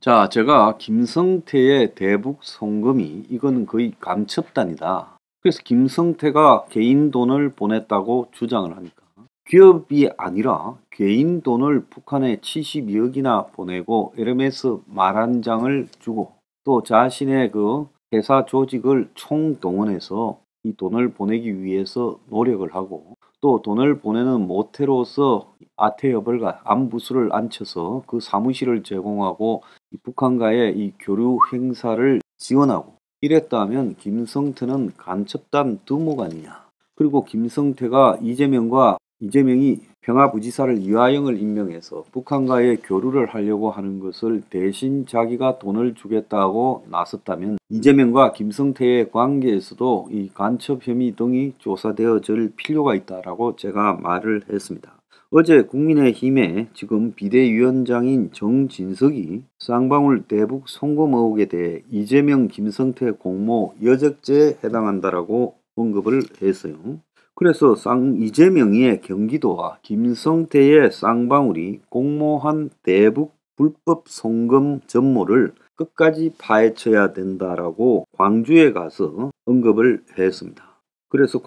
자, 제가 김성태의 대북 송금이 이건 거의 간첩단이다. 그래서 김성태가 개인 돈을 보냈다고 주장을 하니까 기업이 아니라 개인 돈을 북한에 72억이나 보내고 에르메스 말 한 장을 주고 또 자신의 그 회사 조직을 총동원해서 이 돈을 보내기 위해서 노력을 하고 또 돈을 보내는 모태로서 아태여벌과 안부수를 앉혀서 그 사무실을 제공하고 이 북한과의 이 교류 행사를 지원하고 이랬다면 김성태는 간첩단 두목 아니냐. 그리고 김성태가 이재명이 평화부지사를 이화영을 임명해서 북한과의 교류를 하려고 하는 것을 대신 자기가 돈을 주겠다고 나섰다면 이재명과 김성태의 관계에서도 이 간첩 혐의 등이 조사되어질 필요가 있다라고 제가 말을 했습니다. 어제 국민의힘의 지금 비대위원장인 정진석이 쌍방울 대북 송금 의혹에 대해 이재명, 김성태 공모 여적죄에 해당한다라고 언급을 했어요. 그래서 이재명의 경기도와 김성태의 쌍방울이 공모한 대북 불법 송금 전모를 끝까지 파헤쳐야 된다라고 광주에 가서 언급을 했습니다. 그래서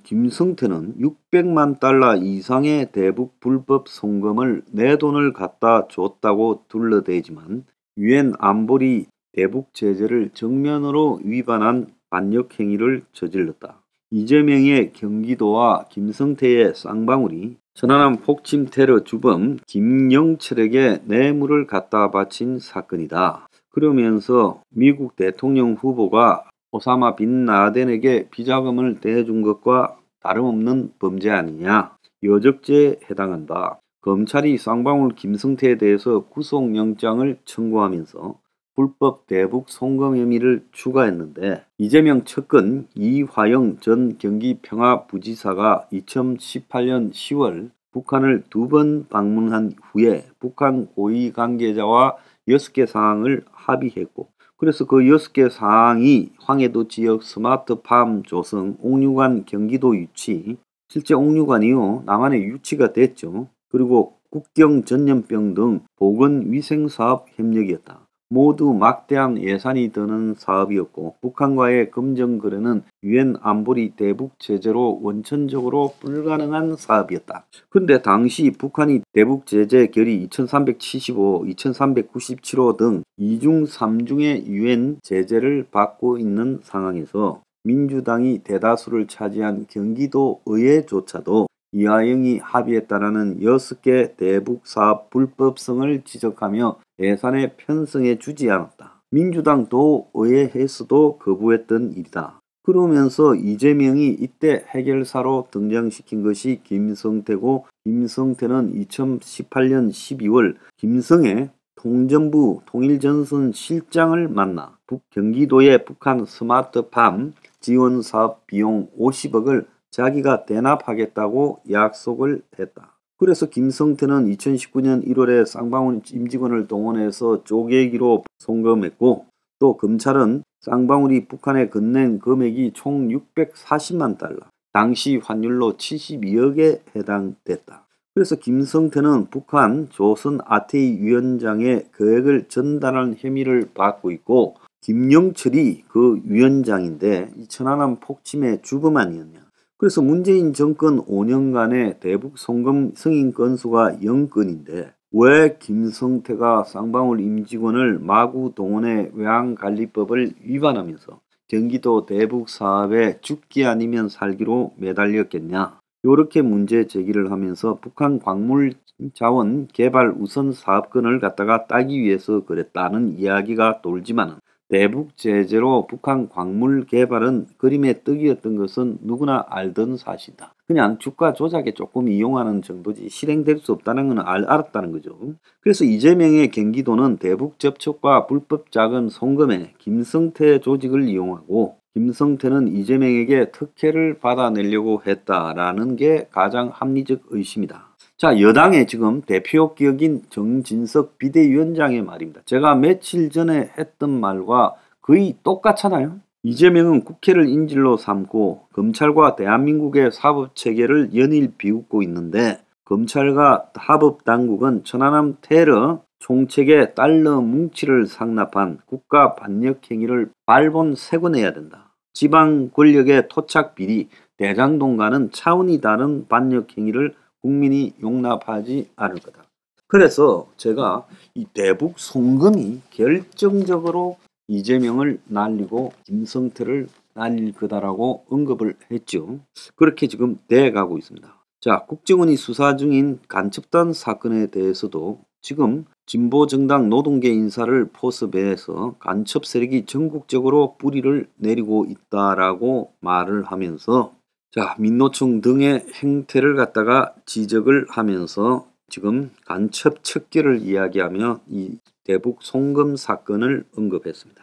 김성태는 600만 달러 이상의 대북 불법 송금을 내 돈을 갖다 줬다고 둘러대지만 유엔 안보리 대북 제재를 정면으로 위반한 반역 행위를 저질렀다. 이재명의 경기도와 김성태의 쌍방울이 천안함 폭침 테러 주범 김영철에게 뇌물을 갖다 바친 사건이다. 그러면서 미국 대통령 후보가 오사마 빈 라덴에게 비자금을 대준 것과 다름없는 범죄 아니냐. 여적죄에 해당한다. 검찰이 쌍방울 김성태에 대해서 구속영장을 청구하면서 불법 대북 송금 혐의를 추가했는데 이재명 측근 이화영 전 경기평화부지사가 2018년 10월 북한을 2번 방문한 후에 북한 고위 관계자와 6개 사항을 합의했고 그래서 그 6개 사항이 황해도 지역 스마트팜 조성, 옥류관 경기도 유치, 실제 옥류관 이후 남한에 유치가 됐죠. 그리고 국경 전염병 등 보건위생사업 협력이었다. 모두 막대한 예산이 드는 사업이었고 북한과의 금전거래는 유엔 안보리 대북 제재로 원천적으로 불가능한 사업이었다. 그런데 당시 북한이 대북 제재 결의 2375, 2397호 등 2중 3중의 유엔 제재를 받고 있는 상황에서 민주당이 대다수를 차지한 경기도 의회조차도 이화영이 합의했다라는 6개 대북 사업 불법성을 지적하며 예산에 편성해 주지 않았다. 민주당도 의회에서도 거부했던 일이다. 그러면서 이재명이 이때 해결사로 등장시킨 것이 김성태고 김성태는 2018년 12월 김성애 통전부 통일전선 실장을 만나 경기도의 북한 스마트팜 지원사업 비용 50억을 자기가 대납하겠다고 약속을 했다. 그래서 김성태는 2019년 1월에 쌍방울 임직원을 동원해서 쪼개기로 송금했고 또 검찰은 쌍방울이 북한에 건넨 금액이 총 640만 달러, 당시 환율로 72억에 해당됐다. 그래서 김성태는 북한 조선 아태이 위원장의 계획을 전달한 혐의를 받고 있고 김영철이 그 위원장인데 이 천안함 폭침의 주범 아니었냐. 그래서 문재인 정권 5년간의 대북 송금 승인 건수가 0건인데 왜 김성태가 쌍방울 임직원을 마구 동원해 외환관리법을 위반하면서 경기도 대북 사업에 죽기 아니면 살기로 매달렸겠냐. 이렇게 문제 제기를 하면서 북한 광물자원 개발 우선 사업권을 갖다가 따기 위해서 그랬다는 이야기가 돌지만은 대북 제재로 북한 광물 개발은 그림의 떡이었던 것은 누구나 알던 사실이다. 그냥 주가 조작에 조금 이용하는 정도지 실행될 수 없다는 건 알았다는 거죠. 그래서 이재명의 경기도는 대북 접촉과 불법 자금 송금에 김성태 조직을 이용하고 김성태는 이재명에게 특혜를 받아내려고 했다라는 게 가장 합리적 의심이다. 자, 여당의 지금 대표 격인 정진석 비대위원장의 말입니다. 제가 며칠 전에 했던 말과 거의 똑같잖아요. 이재명은 국회를 인질로 삼고 검찰과 대한민국의 사법체계를 연일 비웃고 있는데 검찰과 합법당국은 천안함 테러 총책에 달러 뭉치를 상납한 국가 반역 행위를 발본 세건해야 된다. 지방 권력의 토착 비리, 대장동과는 차원이 다른 반역 행위를 국민이 용납하지 않을 거다. 그래서 제가 이 대북 송금이 결정적으로 이재명을 날리고 김성태를 날릴 거다라고 언급을 했죠. 그렇게 지금 돼가고 있습니다. 자, 국정원이 수사 중인 간첩단 사건에 대해서도 지금 진보정당 노동계 인사를 포섭해서 간첩 세력이 전국적으로 뿌리를 내리고 있다라고 말을 하면서 자, 민노총 등의 행태를 갖다가 지적을 하면서 지금 간첩 척결을 이야기하며 이 대북 송금 사건을 언급했습니다.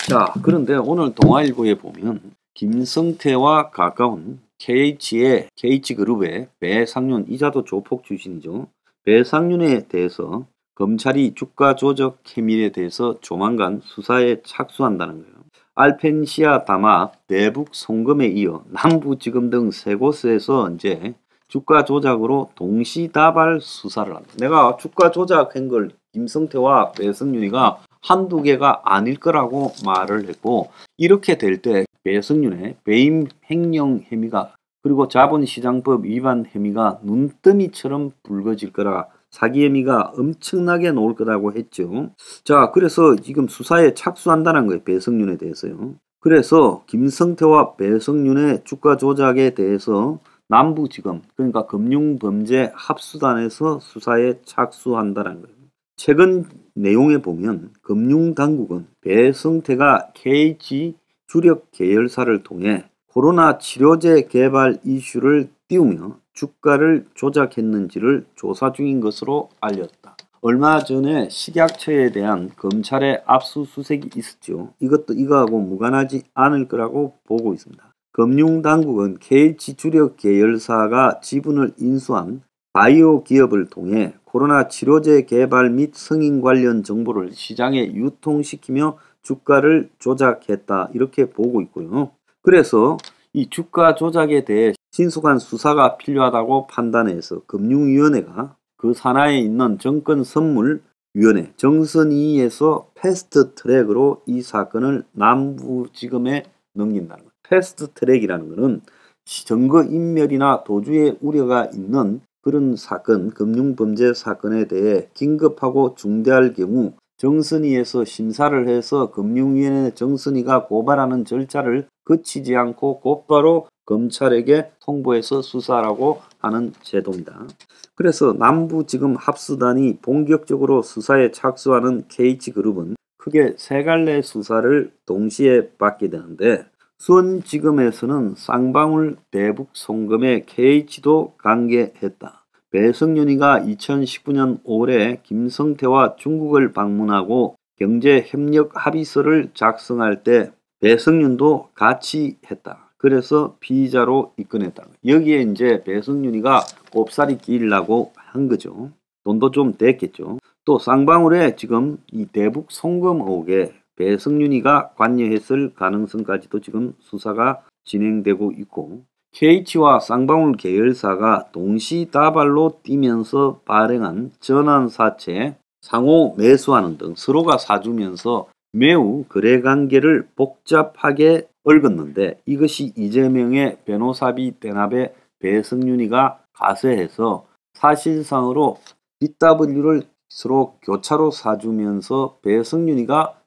자, 그런데 오늘 동아일보에 보면 김성태와 가까운 KH그룹의 배상윤, 이자도 조폭 출신이죠. 배상윤에 대해서 검찰이 주가 조작 혐의에 대해서 조만간 수사에 착수한다는 거예요. 알펜시아 담합, 대북 송금에 이어 남부지검 등 세 곳에서 이제 주가 조작으로 동시다발 수사를 한다. 내가 주가 조작한 걸 김성태와 배성윤이가 한두 개가 아닐 거라고 말을 했고, 이렇게 될 때 배성윤의 배임 횡령 혐의가 그리고 자본시장법 위반 혐의가 눈더미처럼 붉어질 거라, 사기 혐의가 엄청나게 나올 거라고 했죠. 자, 그래서 지금 수사에 착수한다는 거예요. 배성윤에 대해서요. 그래서 김성태와 배성윤의 주가 조작에 대해서 남부지검, 그러니까 금융범죄 합수단에서 수사에 착수한다는 거예요. 최근 내용에 보면 금융당국은 배성태가 KH 주력 계열사를 통해 코로나 치료제 개발 이슈를 띄우며 주가를 조작했는지를 조사 중인 것으로 알렸다. 얼마 전에 식약처에 대한 검찰의 압수수색이 있었죠. 이것도 이거하고 무관하지 않을 거라고 보고 있습니다. 금융당국은 KH 주력 계열사가 지분을 인수한 바이오 기업을 통해 코로나 치료제 개발 및 승인 관련 정보를 시장에 유통시키며 주가를 조작했다, 이렇게 보고 있고요. 그래서 이 주가 조작에 대해 신속한 수사가 필요하다고 판단해서 금융위원회가 그 산하에 있는 정권선물위원회 정선위에서 패스트트랙으로 이 사건을 남부지검에 넘긴다는 거예요. 패스트트랙이라는 것은 증거인멸이나 도주의 우려가 있는 그런 사건, 금융범죄 사건에 대해 긴급하고 중대할 경우 정선위에서 심사를 해서 금융위원회 정선위가 고발하는 절차를 거치지 않고 곧바로 검찰에게 통보해서 수사하라고 하는 제도입니다. 그래서 남부지검 합수단이 본격적으로 수사에 착수하는 KH그룹은 크게 세 갈래 수사를 동시에 받게 되는데, 수원지검에서는 쌍방울 대북 송금에 KH도 관계했다. 배성윤이가 2019년 5월에 김성태와 중국을 방문하고 경제협력 합의서를 작성할 때 배성윤도 같이 했다. 그래서 피의자로 입건했다. 여기에 이제 배성윤이가 꼽사리 끼려고 한 거죠. 돈도 좀 됐겠죠. 또 쌍방울에 지금 이 대북 송금 의혹에 배성윤이가 관여했을 가능성까지도 지금 수사가 진행되고 있고, KH와 쌍방울 계열사가 동시다발로 뛰면서 발행한 전환사채 상호 매수하는 등 서로가 사주면서 매우 거래관계를 복잡하게 얽었는데, 이것이 이재명의 변호사비 대납에 배성윤이가 가세해서 사실상으로 BW를 서로 교차로 사주면서 배성윤이가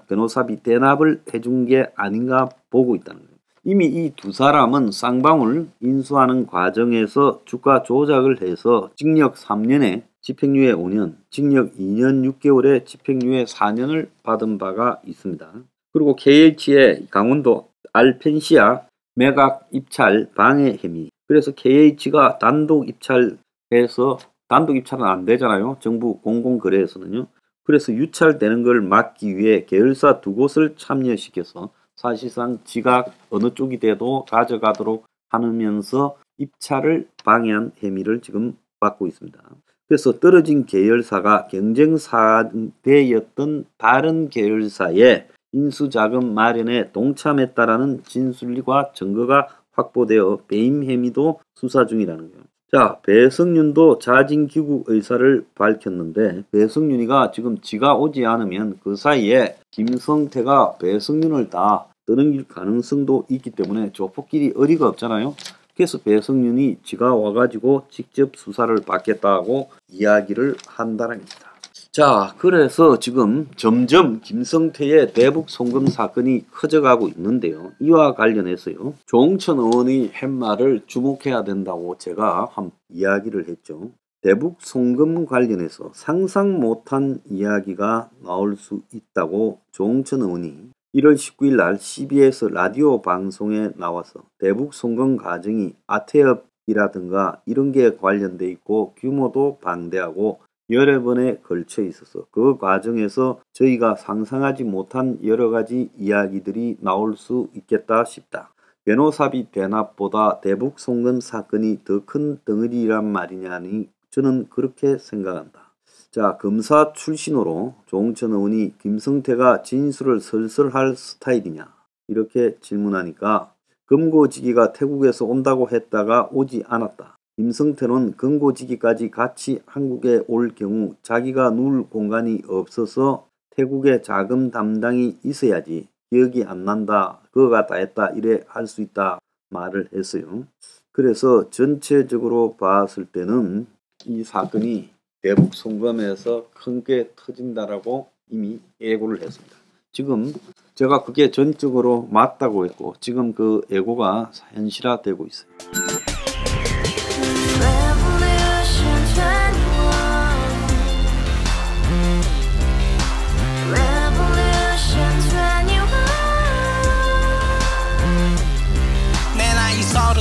변호사비 대납을 해준 게 아닌가 보고 있다는 거예요. 이미 이 두 사람은 쌍방울 인수하는 과정에서 주가 조작을 해서 징역 3년에 집행유예 5년, 징역 2년 6개월에 집행유예 4년을 받은 바가 있습니다. 그리고 KH의 강원도 알펜시아 매각 입찰 방해 혐의. 그래서 KH가 단독 입찰해서, 단독 입찰은 안 되잖아요. 정부 공공거래에서는요. 그래서 유찰되는 걸 막기 위해 계열사 두 곳을 참여시켜서 사실상 지가 어느 쪽이 돼도 가져가도록 하면서 입찰을 방해한 혐의를 지금 받고 있습니다. 그래서 떨어진 계열사가 경쟁 상대였던 다른 계열사의 인수자금 마련에 동참했다라는 진술과 증거가 확보되어 배임 혐의도 수사 중이라는 거예요. 자, 배성윤도 자진 귀국 의사를 밝혔는데 배성윤이가 지금 지가 오지 않으면 그 사이에 김성태가 배성윤을 다 떠넘길 가능성도 있기 때문에 조폭끼리 어리가 없잖아요. 그래서 배성윤이 지가 와가지고 직접 수사를 받겠다고 이야기를 한다는 겁니다. 자, 그래서 지금 점점 김성태의 대북 송금 사건이 커져가고 있는데요. 이와 관련해서요, 조홍천 의원이 한 말을 주목해야 된다고 제가 한 이야기를 했죠. 대북 송금 관련해서 상상 못한 이야기가 나올 수 있다고 조홍천 의원이 1월 19일 날 CBS 라디오 방송에 나와서 대북 송금 과정이 아태업이라든가 이런 게 관련돼 있고 규모도 방대하고 여러 번에 걸쳐 있어서 그 과정에서 저희가 상상하지 못한 여러 가지 이야기들이 나올 수 있겠다 싶다. 변호사비 대납보다 대북 송금 사건이 더 큰 덩어리란 말이냐니 저는 그렇게 생각한다. 자, 검사 출신으로 조홍천 의원이 김성태가 진술을 설설 할 스타일이냐 이렇게 질문하니까 금고지기가 태국에서 온다고 했다가 오지 않았다. 김성태는 금고지기까지 같이 한국에 올 경우 자기가 누울 공간이 없어서 태국에 자금 담당이 있어야지 기억이 안 난다. 그거가 다 했다. 이래 할 수 있다 말을 했어요. 그래서 전체적으로 봤을 때는 이 사건이 대북 송금에서 큰 게 터진다라고 이미 예고를 했습니다. 지금 제가 그게 전적으로 맞다고 했고 지금 그 예고가 현실화되고 있어요.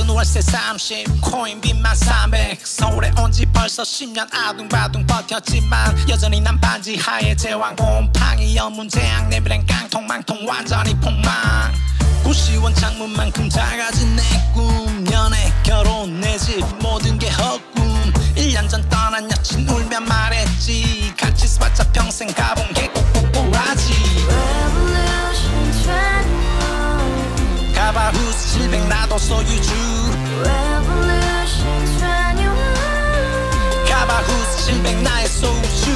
월세 30 코인 빚만 300 서울에 온지 벌써 10년 아둥바둥 버텼지만 여전히 난 반지 하에 제왕 곰팡이 연문제약 내비랑 깡통망통 완전히 폭망 90원 창문만큼 작아진 내 꿈 연애 결혼 내 집 모든 게 헛꿈 1년 전 떠난 여친 울며 말했지 같이 써봤자 평생 가본 게 꼭꼭꼭하지 가바후스 700 나도 소유주 가바후스 700 나의 소주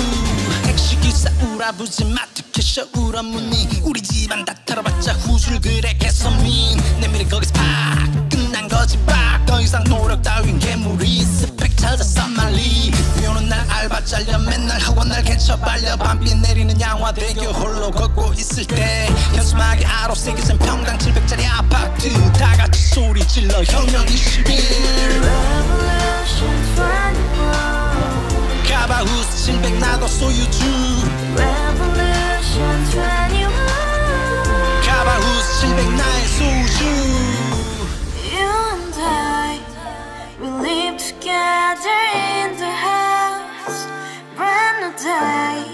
택시기사 우라부지 마트캐셔 울어무니 우리 집안 다 털어봤자 후줄 그래 개선민 내 미래 거기서 팍 끝난 거지 팍 더 이상 노력 따윈 괴물이 스펙 찾아 쌈말리 비오는 날 알바 잘려 맨날 학원 날 개쳐 발려 밤비 내리는 양화대교 홀로 걷고 있을 때 현수막에 아로 새겨진 평당 700짜리 아파트 다같이 소리 질러 혁명 21 가바후스 700 나도 소유주 가바후스 700 나의 소주 Together in the house, brand new day,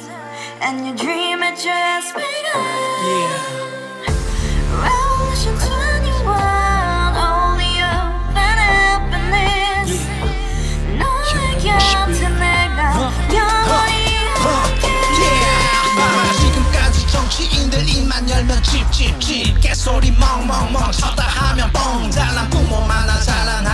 and your dream had just begun. Revolution 21, only hope and happiness. 너의 곁에 내가 영원히 함께. 지금까지 정치인들 입만 열면 찝찝찝 개소리 멍멍멍 쳤다 하면 뻥 잘난 부모 만나 잘난